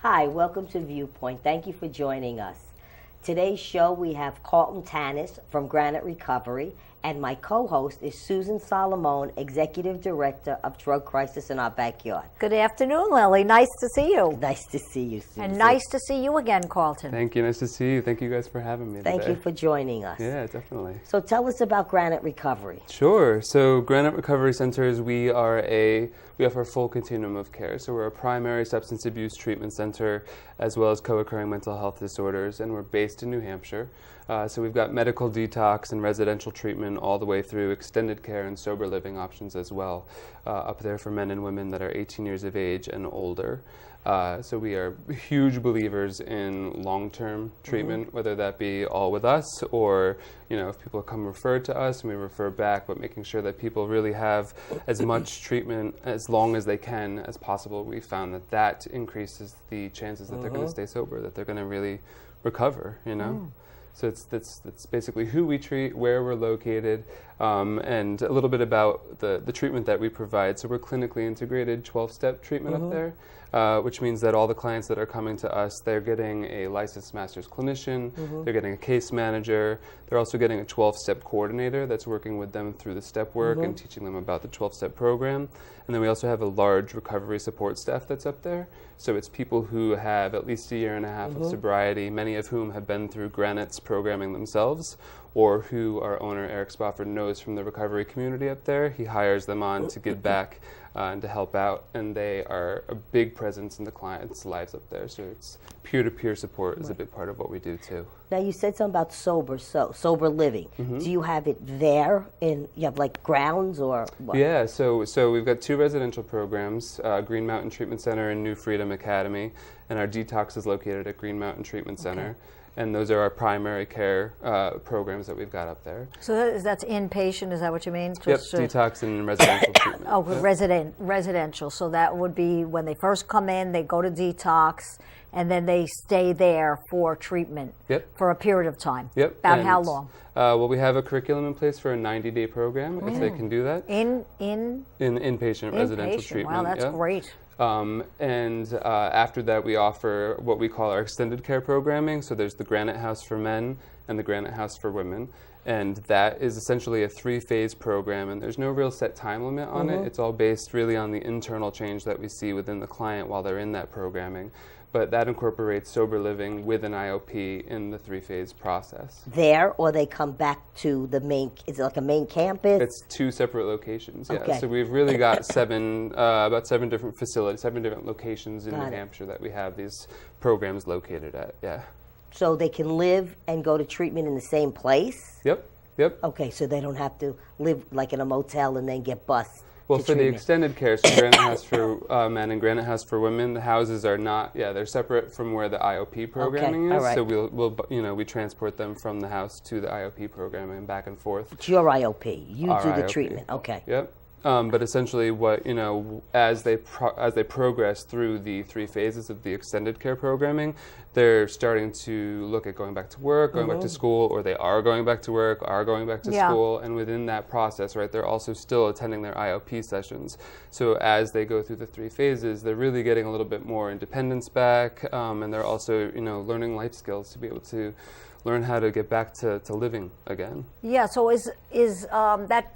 Hi, welcome to Viewpoint. Thank you for joining us. Today's show we have Carlton from Granite Recovery, and my co-host is Susan Salomone, Executive Director of Drug Crisis in Our Backyard. Good afternoon, Lily. Nice to see you. Nice to see you, Susan. And nice to see you again, Carlton. Thank you. Nice to see you. Thank you guys for having me Thank today. you for joining us. Yeah, definitely. So tell us about Granite Recovery. Sure. So Granite Recovery Centers, we offer a full continuum of care. So we're a primary substance abuse treatment center as well as co-occurring mental health disorders, and we're based in New Hampshire. So we've got medical detox and residential treatment all the way through extended care and sober living options as well, up there for men and women that are 18 years of age and older. So we are huge believers in long-term treatment, whether that be all with us or, if people come referred to us and we refer back, but making sure that people really have as much treatment as long as they can as possible. We found that increases the chances that they're going to stay sober, that they're going to really recover, So that's basically who we treat, where we're located, and a little bit about the treatment that we provide. So we're clinically integrated 12-step treatment up there, which means that all the clients that are coming to us, they're getting a licensed master's clinician, they're getting a case manager, they're also getting a 12-step coordinator that's working with them through the step work and teaching them about the 12-step program. And then we also have a large recovery support staff that's up there. So it's people who have at least a year and a half of sobriety, many of whom have been through Granite's programming themselves, or who our owner, Eric Spofford, knows from the recovery community up there. He hires them on to give back and to help out, and they are a big presence in the clients' lives up there. So it's peer-to-peer support is a big part of what we do too. Now you said something about sober living. Do you have it there you have like grounds or what? Yeah, so we've got 2 residential programs, Green Mountain Treatment Center and New Freedom Academy, and our detox is located at Green Mountain Treatment Center. And those are our primary care programs that we've got up there. So that's inpatient, is that what you mean? Yep, detox and residential treatment. Oh, residential. So that would be when they first come in, they go to detox, and then they stay there for treatment for a period of time. Yep. About how long? Well, we have a curriculum in place for a 90-day program, if they can do that. In inpatient residential treatment. Wow, that's great. And after that, we offer what we call our extended care programming. So there's the Granite House for men and the Granite House for women. And that is essentially a 3-phase program, and there's no real set time limit on it. It's all based really on the internal change that we see within the client while they're in that programming. But that incorporates sober living with an IOP in the 3-phase process. There, or they come back to the main, is it like a main campus? It's 2 separate locations, yeah. Okay. So we've really got about 7 different facilities, 7 different locations in New Hampshire that we have these programs located at, yeah. So they can live and go to treatment in the same place? Yep. Okay, so they don't have to live like in a motel and then get bused. Well, for the extended care, so Granite House for men and Granite House for women, the houses are not, they're separate from where the IOP programming is. All right. So we transport them from the house to the IOP programming back and forth. It's your IOP. You Our do the IOP. treatment. Okay. Yep. But essentially, as they progress through the 3 phases of the extended care programming, they're starting to look at going back to work, going back to school, or they are going back to work, are going back to school, and within that process, right, they're also still attending their IOP sessions. So as they go through the 3 phases, they're really getting a little bit more independence back, and they're also, learning life skills to be able to learn how to get back to living again. Yeah. So is that?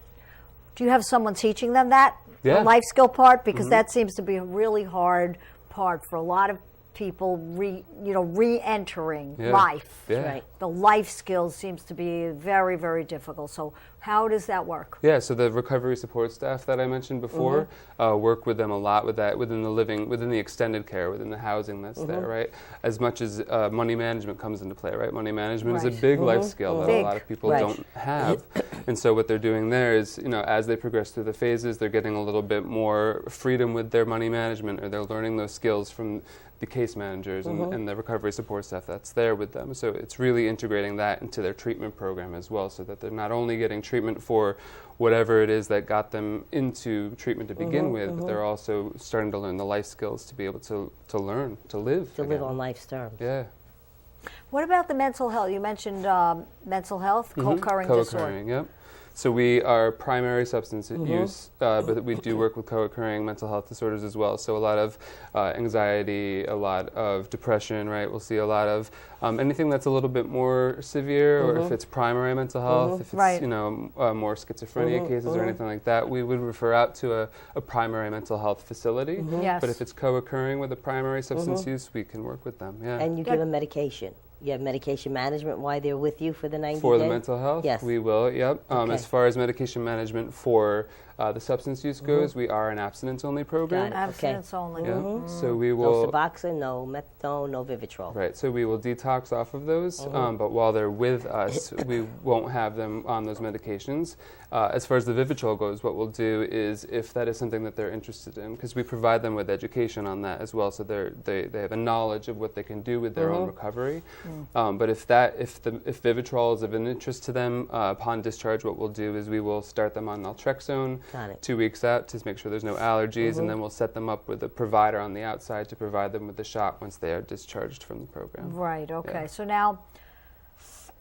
Do you have someone teaching them that Yeah. the life skill part? Because that seems to be a really hard part for a lot of people re-entering life. Yeah. Right. The life skills seems to be very, very difficult. So how does that work? Yeah, so the recovery support staff that I mentioned before work with them a lot with that within the extended care, within the housing that's there, right? As much as money management comes into play, right? Money management is a big life skill that a lot of people don't have. And so what they're doing there is, as they progress through the phases, they're getting a little bit more freedom with their money management, or they're learning those skills from the case managers and the recovery support staff that's there with them. So it's really integrating that into their treatment program as well, so that they're not only getting treatment for whatever it is that got them into treatment to begin with, but they're also starting to learn the life skills to be able to learn, to live. To live on life's terms. Yeah. What about the mental health? You mentioned mental health, co-occurring disorder. Co-occurring, yep. So we are primary substance use, but we do work with co-occurring mental health disorders as well. So a lot of anxiety, a lot of depression, right? We'll see a lot of anything that's a little bit more severe, or if it's primary mental health, if it's more schizophrenia cases or anything like that, we would refer out to a primary mental health facility. Yes. But if it's co-occurring with a primary substance use, we can work with them. Yeah. And you give them medication. You have medication management while they're with you for the 90 days? For the mental health? Yes. We will, yep. Okay. As far as medication management for the substance use goes, we are an abstinence-only program. Abstinence only. Yeah. So we will... No Suboxone, no methadone, no Vivitrol. Right, so we will detox off of those, but while they're with us, we won't have them on those medications. As far as the Vivitrol goes, what we'll do is, if that is something that they're interested in, because we provide them with education on that as well, so they have a knowledge of what they can do with their own recovery. But if Vivitrol is of an interest to them, upon discharge, what we'll do is we will start them on naltrexone 2 weeks out to make sure there's no allergies, and then we'll set them up with a provider on the outside to provide them with the shot once they are discharged from the program. Right, okay. Yeah. So now,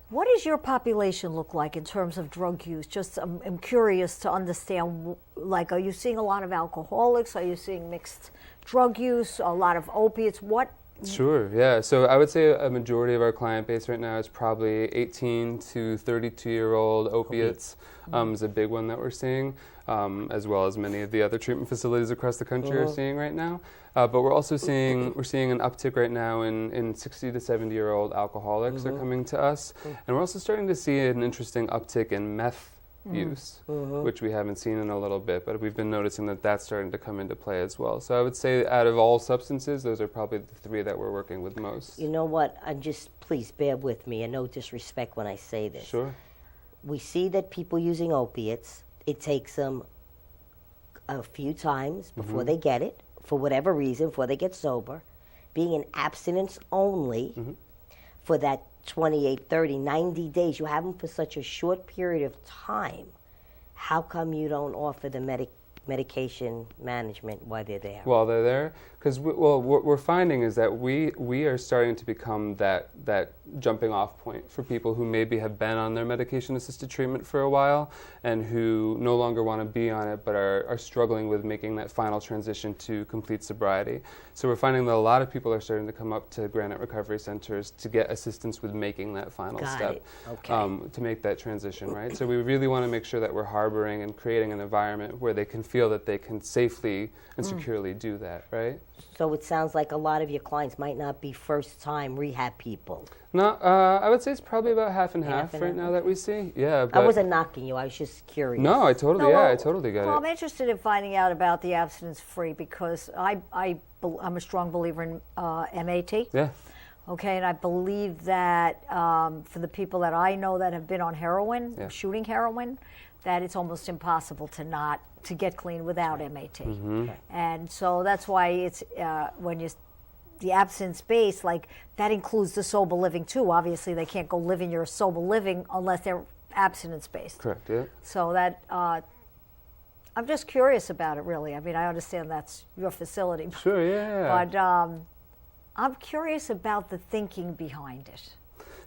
what does your population look like in terms of drug use? Just, I'm curious to understand, like, are you seeing a lot of alcoholics? Are you seeing mixed drug use, a lot of opiates? What? Sure, yeah. So I would say a majority of our client base right now is probably 18 to 32-year-old opiates is a big one that we're seeing, as well as many of the other treatment facilities across the country are seeing right now. But we're also seeing an uptick right now in 60 to 70-year-old alcoholics are coming to us, and we're also starting to see an interesting uptick in meth use, which we haven't seen in a little bit, but we've been noticing that that's starting to come into play as well. So I would say out of all substances, those are probably the three that we're working with most. You know what? Please bear with me, and no disrespect when I say this. Sure. We see that people using opiates, it takes them a few times before they get it, for whatever reason, before they get sober. Being in abstinence only for that 28, 30, 90 days, you have them for such a short period of time. How come you don't offer the medication management while they're there? While they're there? Because what we're finding is that we are starting to become that jumping off point for people who maybe have been on their medication-assisted treatment for a while and who no longer want to be on it but are struggling with making that final transition to complete sobriety. So we're finding that a lot of people are starting to come up to Granite Recovery Centers to get assistance with making that final step, to make that transition, right? So we really want to make sure that we're harboring and creating an environment where they can feel that they can safely and securely do that, right? So it sounds like a lot of your clients might not be first-time rehab people. No, I would say it's probably about half and half right now that we see. Yeah, but I wasn't knocking you. I was just curious. No, I totally get it. Well, I'm interested in finding out about the abstinence-free because I'm a strong believer in MAT. Yeah. Okay, and I believe that for the people that I know that have been on heroin, shooting heroin, that it's almost impossible to get clean without MAT. And so that's why it's when you the abstinence base, like that includes the sober living too. Obviously, they can't go live in your sober living unless they're abstinence based. Correct. Yeah. So that I'm just curious about it. Really, I mean, I understand that's your facility. Sure. Yeah. But I'm curious about the thinking behind it.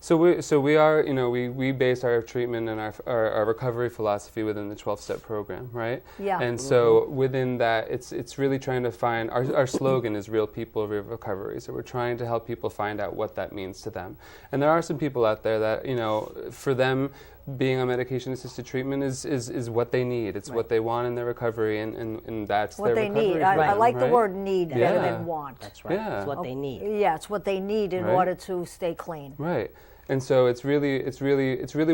So we are, we base our treatment and our recovery philosophy within the 12-step program, right? Yeah. And so within that, it's really trying to find, our slogan is real people, real recovery. So we're trying to help people find out what that means to them. And there are some people out there that, for them, being on medication-assisted treatment is what they need. It's what they want in their recovery, and that's what their recovery. What they need. I like the word need better than want. That's right. Yeah. It's what they need. Yeah, it's what they need in order to stay clean. Right. And so it's really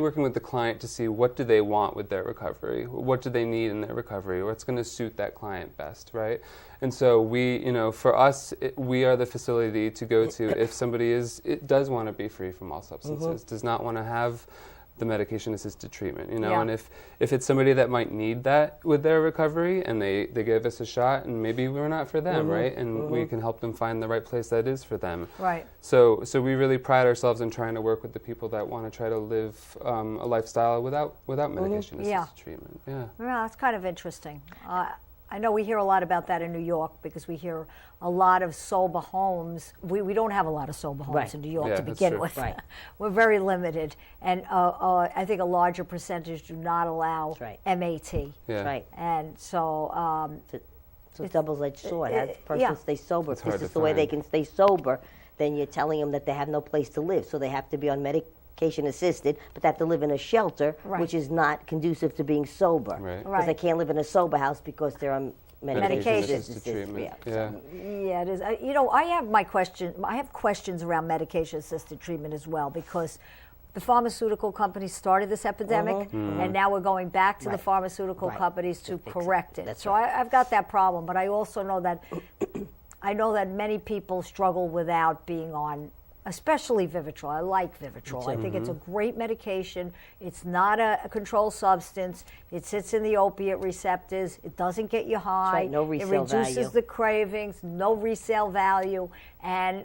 working with the client to see what do they want with their recovery, what do they need in their recovery, what's going to suit that client best, right? And so for us, we are the facility to go to if somebody does want to be free from all substances, does not want to have the medication-assisted treatment, and if it's somebody that might need that with their recovery and they give us a shot and maybe we're not for them, right? And we can help them find the right place that is for them. Right. So we really pride ourselves in trying to work with the people that want to try to live a lifestyle without medication-assisted treatment. Yeah. Yeah, that's kind of interesting. I know we hear a lot about that in New York because we hear a lot of sober homes. We don't have a lot of sober homes in New York to begin with. Right. We're very limited. And I think a larger percentage do not allow MAT. Yeah. Right. And so... so it's a double-edged sword. As a person stays sober, if this is the way they can stay sober, then you're telling them that they have no place to live. So they have to be on medication assisted, but they have to live in a shelter, which is not conducive to being sober. Right. Because they can't live in a sober house because they're on medication. Treatment. Yeah, it is. You know, I have questions around medication-assisted treatment as well, because the pharmaceutical companies started this epidemic, and now we're going back to the pharmaceutical companies to correct it. So I've got that problem, but I also know that many people struggle without being on, especially Vivitrol. I like Vivitrol. I think it's a great medication. It's not a controlled substance. It sits in the opiate receptors. It doesn't get you high. Right, no resale value. It reduces the cravings, no resale value, and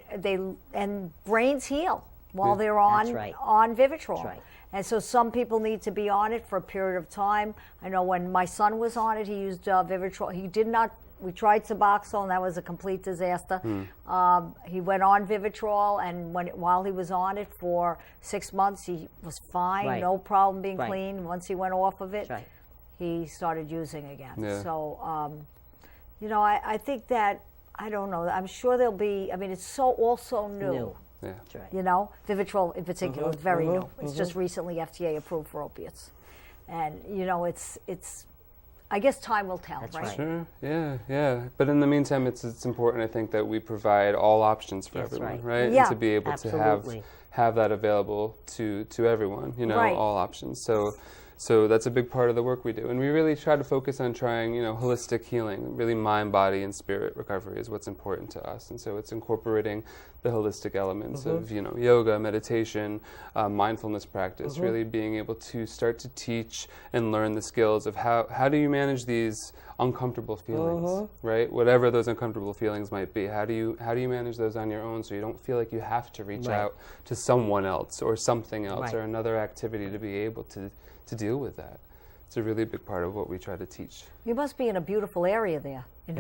brains heal while they're on Vivitrol. That's right. And so some people need to be on it for a period of time. I know when my son was on it, he used Vivitrol. He did not. We tried Suboxone, and that was a complete disaster. He went on Vivitrol, and while he was on it for 6 months, he was fine, no problem being clean. Once he went off of it, he started using again. Yeah. So, you know, I think that, I don't know, I'm sure there'll be, I mean, it's also new. Yeah. That's right. You know, Vivitrol in particular is very new. It's just recently FDA approved for opiates. And, you know, it's I guess time will tell, right? Sure, yeah. But in the meantime, it's important, I think, that we provide all options for everyone, right? Yeah. And to be able to have that available to everyone, you know, all options. So that's a big part of the work we do. And we really try to focus on trying, you know, holistic healing, really mind, body, and spirit recovery is what's important to us. And so it's incorporating the holistic elements of, you know, yoga, meditation, mindfulness practice, really being able to start to teach and learn the skills of how do you manage these uncomfortable feelings, right? Whatever those uncomfortable feelings might be, how do you manage those on your own so you don't feel like you have to reach out to someone else or something else or another activity to be able to deal with that. It's a really big part of what we try to teach. You must be in a beautiful area there in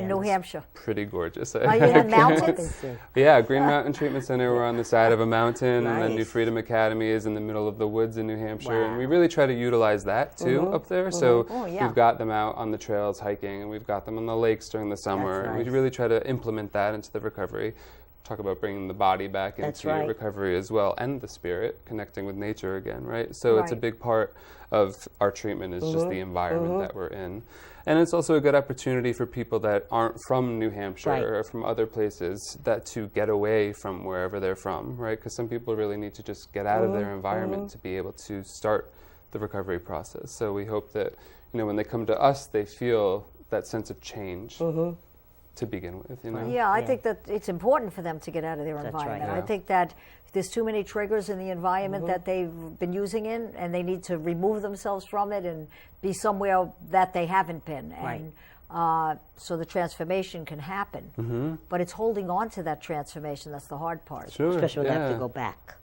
New Hampshire. Pretty gorgeous. Are you in mountains? Yeah, Green Mountain Treatment Center, we're on the side of a mountain, and then New Freedom Academy is in the middle of the woods in New Hampshire, and we really try to utilize that too up there. So we've got them out on the trails hiking, and we've got them on the lakes during the summer, and we really try to implement that into the recovery. Talk about bringing the body back into recovery as well, and the spirit, connecting with nature again, right? So it's a big part of our treatment is just the environment that we're in. And it's also a good opportunity for people that aren't from New Hampshire or from other places that to get away from wherever they're from, right? Because some people really need to just get out of their environment to be able to start the recovery process. So we hope that, you know, when they come to us, they feel that sense of change. To begin with, you know? Yeah, I think that it's important for them to get out of their environment. I think that there's too many triggers in the environment that they've been using in, and they need to remove themselves from it and be somewhere that they haven't been. And so the transformation can happen. But it's holding on to that transformation that's the hard part. Sure, especially when they have to go back.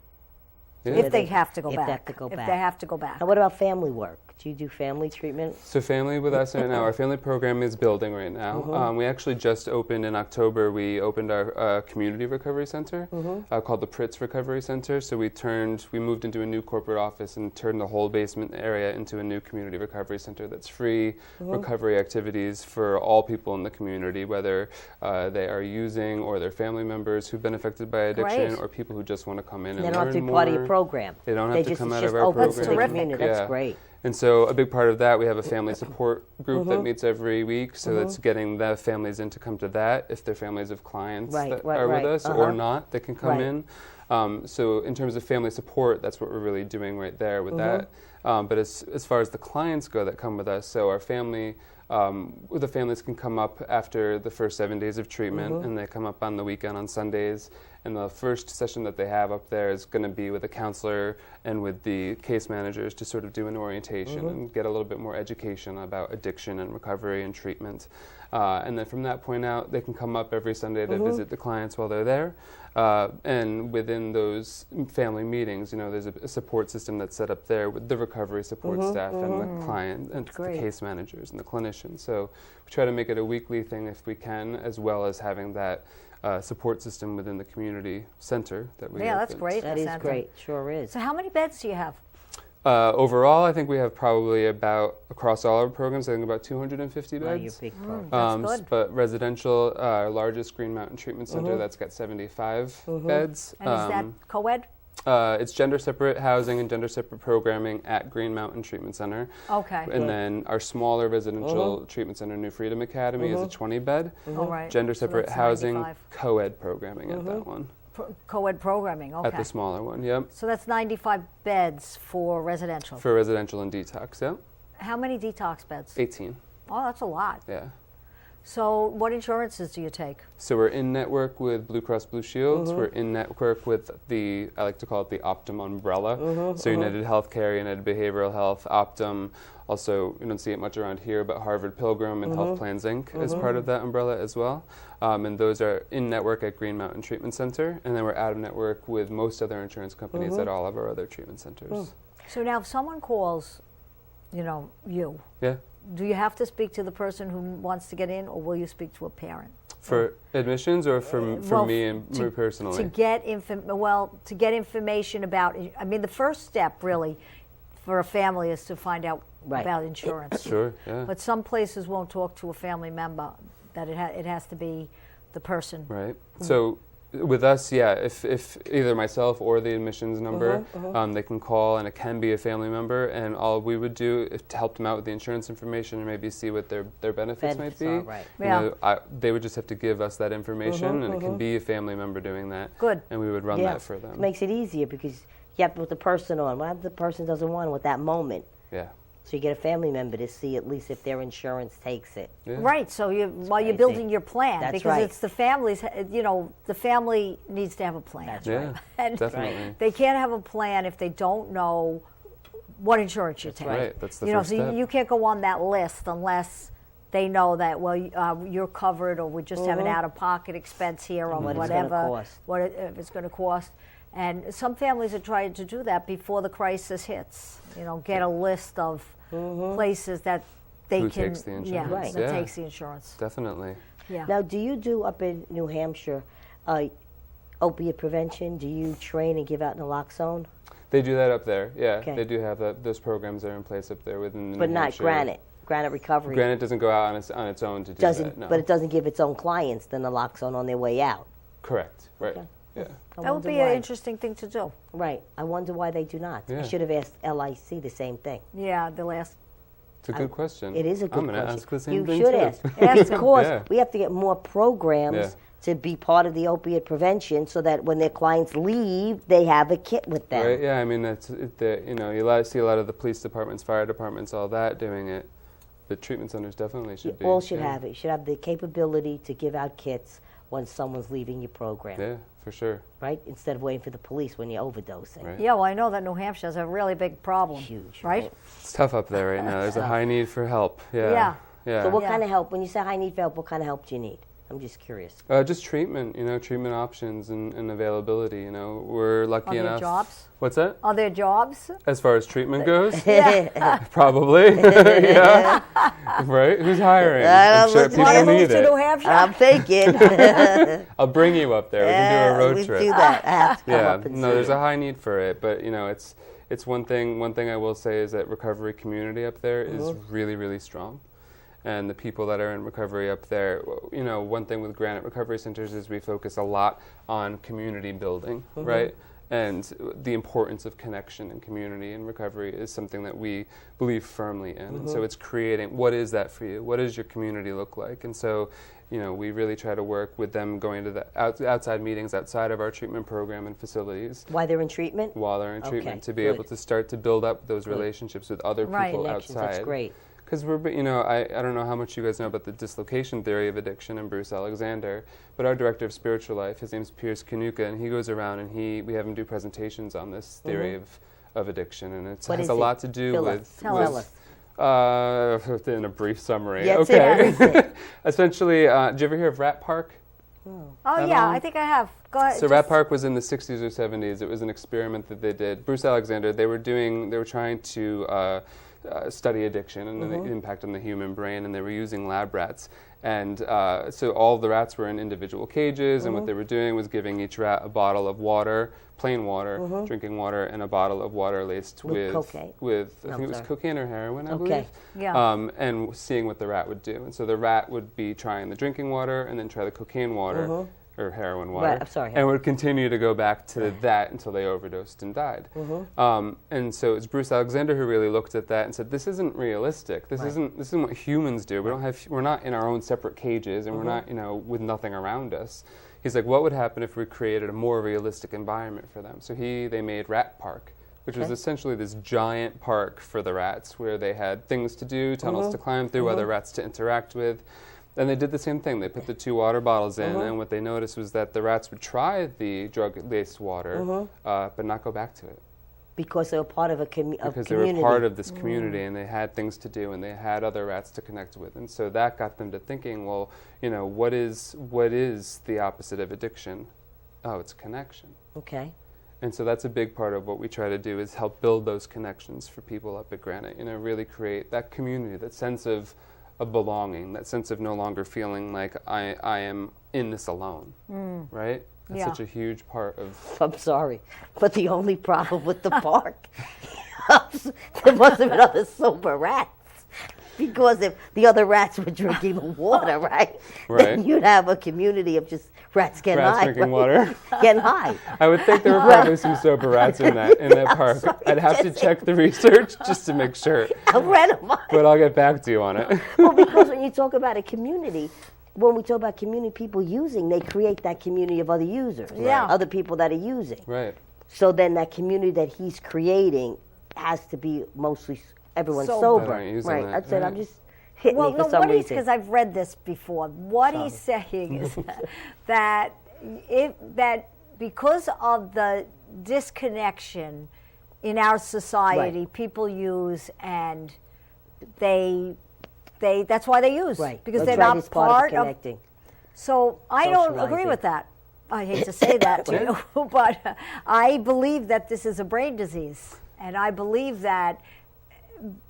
If they have to go back. If they have to go back. If they have to go back. And what about family work? Do you do family treatment? So family with us right now, our family program is building right now. We actually just opened in October, we opened our community recovery center called the Pritz Recovery Center. So we moved into a new corporate office and turned the whole basement area into a new community recovery center that's free recovery activities for all people in the community, whether they are using or their family members who've been affected by addiction or people who just want to come in and learn more. They don't have to be part of your program. They don't have to come out of our program. That's terrific. That's great. And so a big part of that, we have a family support group that meets every week. So that's getting the families in to come to that. If they're families of clients that are with us or not, they can come in. So in terms of family support, that's what we're really doing right there with that. But as far as the clients go that come with us, so our family, the families can come up after the first 7 days of treatment, and they come up on the weekend on Sundays. And the first session that they have up there is going to be with a counselor and with the case managers to sort of do an orientation and get a little bit more education about addiction and recovery and treatment. And then from that point out, they can come up every Sunday to visit the clients while they're there. And within those family meetings, there's a support system that's set up there with the recovery support staff and the client and the case managers and the clinicians. So we try to make it a weekly thing if we can, as well as having that support system within the community center that we that's great. That is great. Sure is. So how many beds do you have? Overall, I think we have probably about, across all our programs, I think about 250 beds. Wow, you're big program. That's good. But residential, our largest Green Mountain Treatment Center, that's got 75 beds. And is that co-ed? It's gender-separate housing and gender-separate programming at Green Mountain Treatment Center. Okay. And then our smaller residential treatment center, New Freedom Academy, is a 20-bed. All right. Gender-separate So that's housing, 95. co-ed programming at that one. Co-ed programming, okay. At the smaller one, yep. So that's 95 beds for residential. For residential and detox, yep. How many detox beds? 18, Oh, that's a lot. yeah. So what insurances do you take? So we're in network with Blue Cross Blue Shields. We're in network with I like to call it the Optum umbrella. So United Healthcare, United Behavioral Health, Optum. Also, you don't see it much around here, but Harvard Pilgrim and Health Plans Inc. is part of that umbrella as well. And those are in network at Green Mountain Treatment Center. And then we're out of network with most other insurance companies at all of our other treatment centers. So now if someone calls, you, Yeah. do you have to speak to the person who wants to get in, or will you speak to a parent? For admissions or for me and me personally? To get information about, the first step really for a family is to find out about insurance. Sure, yeah. But some places won't talk to a family member, that it has to be the person. Right. So with us, yeah, if either myself or the admissions number, they can call, and it can be a family member, and all we would do is to help them out with the insurance information and maybe see what their benefits might be. Are, right. They would just have to give us that information, and it can be a family member doing that. Good. And we would run that for them. It makes it easier because you have to put the person on. What if the person doesn't want it at that moment? Yeah. So you get a family member to see at least if their insurance takes it. Yeah. Right, so while you're building your plan, That's because it's the families, the family needs to have a plan. That's Yeah, right. And definitely. they can't have a plan if they don't know what insurance you're taking. Right, that's the first step. So you can't go on that list unless they know that, you're covered, or we just have an out-of-pocket expense here, or What it's whatever, gonna cost. what it's going to cost. And some families are trying to do that before the crisis hits. Get a list of places that they Who can, takes the insurance. that takes the insurance. Definitely. Yeah. Now, do you do up in New Hampshire opiate prevention? Do you train and give out naloxone? They do that up there, yeah. Okay. They do have those programs that are in place up there within the But New not Hampshire. Granite Recovery. Granite doesn't go out on its own to do that, no. But it doesn't give its own clients the naloxone on their way out. Correct, right, Okay. yeah. That would be an interesting thing to do. Right. I wonder why they do not. Yeah. I should have asked LIC the same thing. Yeah, the last. It's a good question. It is a good I'm question. going to ask the same you thing should too. ask. Ask, of course. Yeah. We have to get more programs to be part of the opiate prevention, so that when their clients leave, they have a kit with them. Right, yeah, you see a lot of the police departments, fire departments, all that doing it. The treatment centers definitely should be. All should have it. You should have the capability to give out kits when someone's leaving your program. Yeah, for sure. Right? Instead of waiting for the police when you're overdosing. Right. Yeah, well, I know that New Hampshire has a really big problem. Huge. Right? It's tough up there right now. There's a high need for help. Yeah. Yeah. So what Yeah. kind of help, when you say I need help, what kind of help do you need? I'm just curious. Just treatment, treatment options and availability. We're lucky Are there enough. jobs? What's that? Are there jobs? As far as treatment goes? Yeah. Probably. Yeah. Right? Who's hiring? I'm sure let's people Want to need move to New it. Hampshire? I'm thinking. I'll bring you up there. We can do a road we trip. do that. I have to come Yeah. up and No, see there's you. a high need for it, but it's one thing. One thing I will say is that recovery community up there is really, really strong. And the people that are in recovery up there, one thing with Granite Recovery Centers is we focus a lot on community building, right? And the importance of connection and community in recovery is something that we believe firmly in. And so it's creating, what is that for you? What does your community look like? And so, we really try to work with them going to the outside meetings outside of our treatment program and facilities. Why they're in treatment? While they're in Okay, treatment, to be good. able to start to build up those relationships with other Right. people Connections, outside. that's great. Because I don't know how much you guys know about the dislocation theory of addiction and Bruce Alexander, but our director of spiritual life, his name's Pierce Kanuka, and he goes around and we have him do presentations on this theory of addiction, and it What has is a it? lot to do Tell with us. Tell us. In a brief summary. Yes, okay. Essentially, did you ever hear of Rat Park? Oh, yeah, I think I have. Go ahead. So Rat Park was in the 60s or 70s. It was an experiment that they did. Bruce Alexander, they were trying to study addiction and the impact on the human brain, and they were using lab rats. And so all the rats were in individual cages, and what they were doing was giving each rat a bottle of water, plain water, drinking water, and a bottle of water laced with cocaine. I think it was cocaine or heroin, I believe. Yeah. And seeing what the rat would do. And so the rat would be trying the drinking water and then try the cocaine water. Or heroin water, Right, I'm sorry. and would continue to go back to that until they overdosed and died. And so it's Bruce Alexander who really looked at that and said, "This isn't realistic. This isn't what humans do. We're not in our own separate cages, and we're not with nothing around us." He's like, "What would happen if we created a more realistic environment for them?" So they made Rat Park, which was essentially this giant park for the rats, where they had things to do, tunnels to climb through, other rats to interact with. And they did the same thing. They put the 2 water bottles in, and what they noticed was that the rats would try the drug-laced water, but not go back to it. Because they were part of a community. Because they were part of this community, and they had things to do, and they had other rats to connect with. And so that got them to thinking, well, what is the opposite of addiction? Oh, it's connection. Okay. And so that's a big part of what we try to do, is help build those connections for people up at Granite. Really create that community, that sense of belonging, that sense of no longer feeling like I am in this alone, right? That's such a huge part of... I'm sorry, but the only problem with the park, there must have been other sober rats. Because if the other rats were drinking the water, right? Then you'd have a community of just rats getting high. Drinking water. Getting high. I would think there were probably some sober rats in that park. Sorry, I'd have to check the research just to make sure. A friend of mine. But I'll get back to you on it. Well, because when you talk about a community, when we talk about community people using, they create that community of other users. Yeah. Other people that are using. Right. So then that community that he's creating has to be mostly everyone's sober. Right. That, I said, right. I'm just hitting me for some reason. Because I've read this before. What he's saying is that because of the disconnection in our society, people use, and that's why they use. Right. Because That's they're right, not it's part of of connecting. So I don't agree Socializing. with that. I hate to say that to you, but I believe that this is a brain disease. And I believe that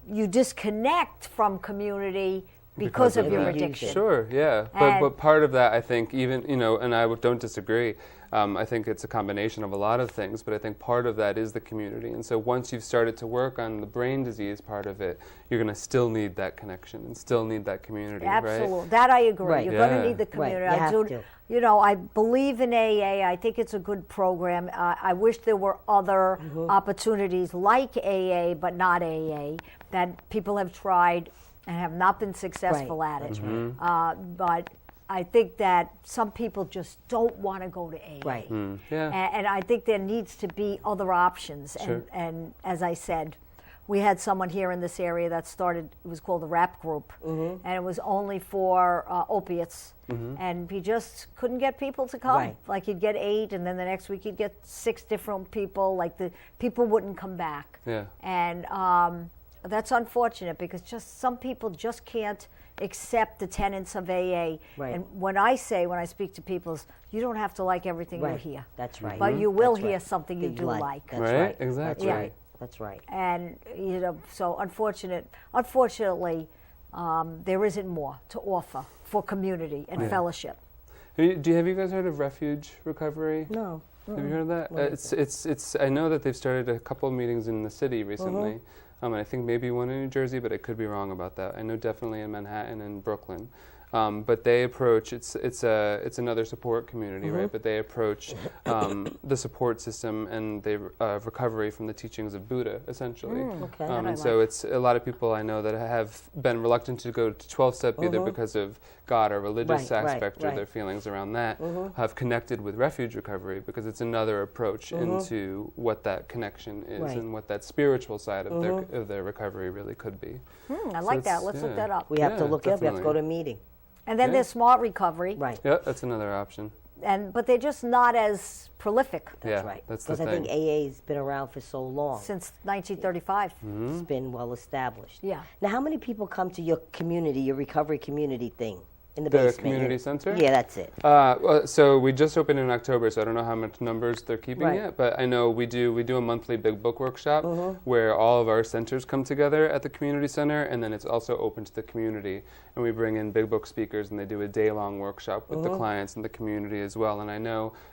you disconnect from community because of your addiction. Sure, yeah. But part of that, I think, even, and I don't disagree, I think it's a combination of a lot of things, but I think part of that is the community. And so once you've started to work on the brain disease part of it, you're going to still need that connection and still need that community, Absolutely. right? That I agree. Right. You're going to need the community. Right. You have to. I believe in AA. I think it's a good program. I wish there were other opportunities like AA, but not AA, that people have tried and have not been successful at it. But I think that some people just don't want to go to AA. Right. Yeah. And I think there needs to be other options. Sure. And as I said, we had someone here in this area that started, it was called the RAP group, and it was only for opiates. And he just couldn't get people to come. Right. Like he'd get 8, and then the next week he'd get 6 different people. Like the people wouldn't come back. Yeah. And that's unfortunate, because just some people just can't accept the tenets of AA. Right. And when I speak to people, is you don't have to like everything you hear. That's right. But you will That's hear right. something you do like. That's Right, right. exactly. That's right. That's right. And so unfortunately, there isn't more to offer for community and fellowship. Have you guys heard of Refuge Recovery? No. Have you heard of that? It's. I know that they've started a couple of meetings in the city recently. And I think maybe one in New Jersey, but I could be wrong about that. I know definitely in Manhattan and Brooklyn. But they approach, it's another support community, right? But they approach the support system and the recovery from the teachings of Buddha, essentially. Okay. And so it's a lot of people I know that have been reluctant to go to 12-step either because of God or religious aspect or their feelings around that, have connected with Refuge Recovery because it's another approach into what that connection is and what that spiritual side of their recovery really could be. I like that. Let's look that up. We have to look it up. We have to go to a meeting. And then there's Smart Recovery. Right. Yeah, that's another option. but they're just not as prolific. That's right. That's the because I thing. think AA's been around for so long. Since 1935. It's been well established. Yeah. Now, how many people come to your community, your recovery community thing in the The basement? community center? Yeah, that's it. Well, so we just opened in October, so I don't know how much numbers they're keeping Right. yet, but I know we do a monthly big book workshop where all of our centers come together at the community center, and then it's also open to the community, and we bring in big book speakers, and they do a day-long workshop with the clients and the community as well. And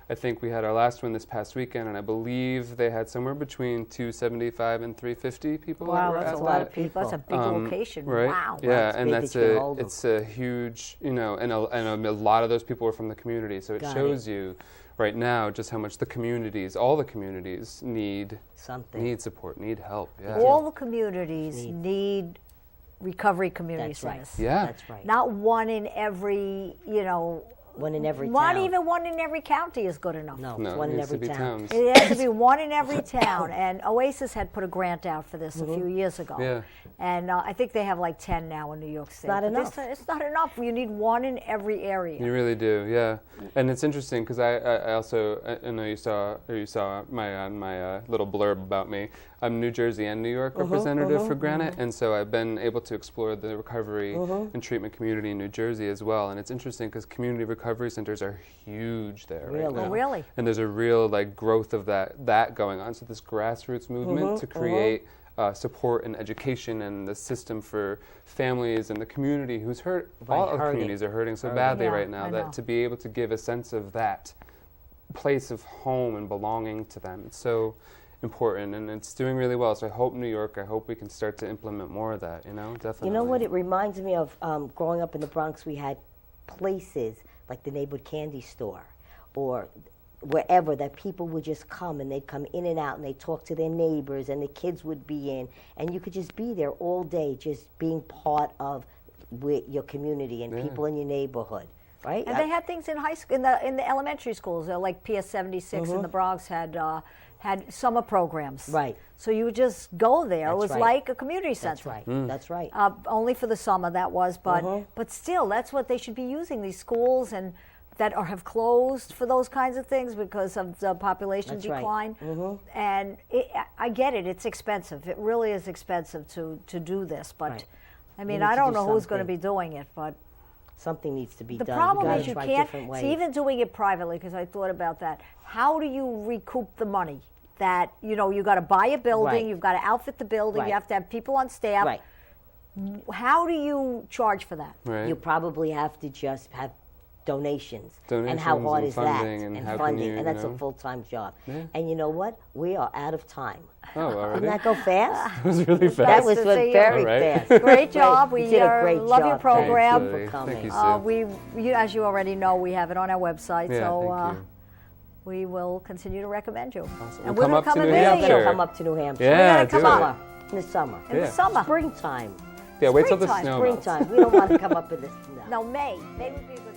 I think we had our last one this past weekend, and I believe they had somewhere between 275 and 350 people. Wow, that were that's at a lot that. of people. That's a big location. Right? Wow. Yeah, it's and big that's that you can hold them. it's a huge, and a lot of those people are from the community, so it Got shows you right now just how much all the communities need Something. need support, need help. Yeah. All the communities need recovery community That's right. centers. Yeah. That's right. Not one in every, One in every not town. even one in every county is good enough. No, No, it's one it in needs to every be town. towns. It has to be one in every town. And Oasis had put a grant out for this a few years ago. Yeah. And I think they have like 10 now in New York State. not But enough. It's not enough. You need one in every area. You really do, yeah. And it's interesting because I also I know you saw my little blurb about me. I'm New Jersey and New York representative for Granite, and so I've been able to explore the recovery and treatment community in New Jersey as well. And it's interesting because community recovery centers are huge there right Really? now. Oh, really? And there's a real growth of that going on. So this grassroots movement to create support and education and the system for families and the community who's hurt. Right, All of hurting. communities are hurting so badly Yeah, right now I that know. to be able to give a sense of that place of home and belonging to them, it's so important, and it's doing really well. So I hope New York, I hope we can start to implement more of that, definitely. You know what it reminds me of? Growing up in the Bronx, we had places like the neighborhood candy store or wherever that people would just come, and they'd come in and out, and they'd talk to their neighbors, and the kids would be in, and you could just be there all day just being part of your community and people in your neighborhood, right? And they had things in high school, in the elementary schools, like PS 76 in the Bronx had summer programs. Right. So you would just go there. It That's was right. like a community center. That's right. That's right. Only for the summer that was, but still, that's what they should be using, these schools and that have closed for those kinds of things because of the population That's right. decline. And I get it, it's expensive. It really is expensive to do this, but Right. I mean, need I to don't do know who's going to something. be doing it, but Something needs to be the done. problem We gotta is you try can't, different so ways. even doing it privately, because I thought about that, how do you recoup the money? That, you got to buy a building, Right. you've got to outfit the building, Right. you have to have people on staff. Right. How do you charge for that? Right. You probably have to just have donations. And how Donations hard and is funding, that? and And how can funding. you, And that's you a know? full-time job. Yeah. And you know what? We are out of time. Oh, already? Didn't that go fast? It was really fast. That Nice was to see you. very All right. fast. Great job. You We did a great love job. your program. Thank you for Thank you, coming. Sue. As you already know, we have it on our website, Yeah, so thank you. we will continue to recommend you. Awesome. And We'll we're come going to up to come and New We're visit Hampshire. you gonna come up to New Hampshire. Yeah, gonna come do up. it. In the summer. In the Yeah. summer. Springtime. Yeah, wait till the Springtime. snow melts. Springtime. We don't want to come up in this. No, May. May would be a good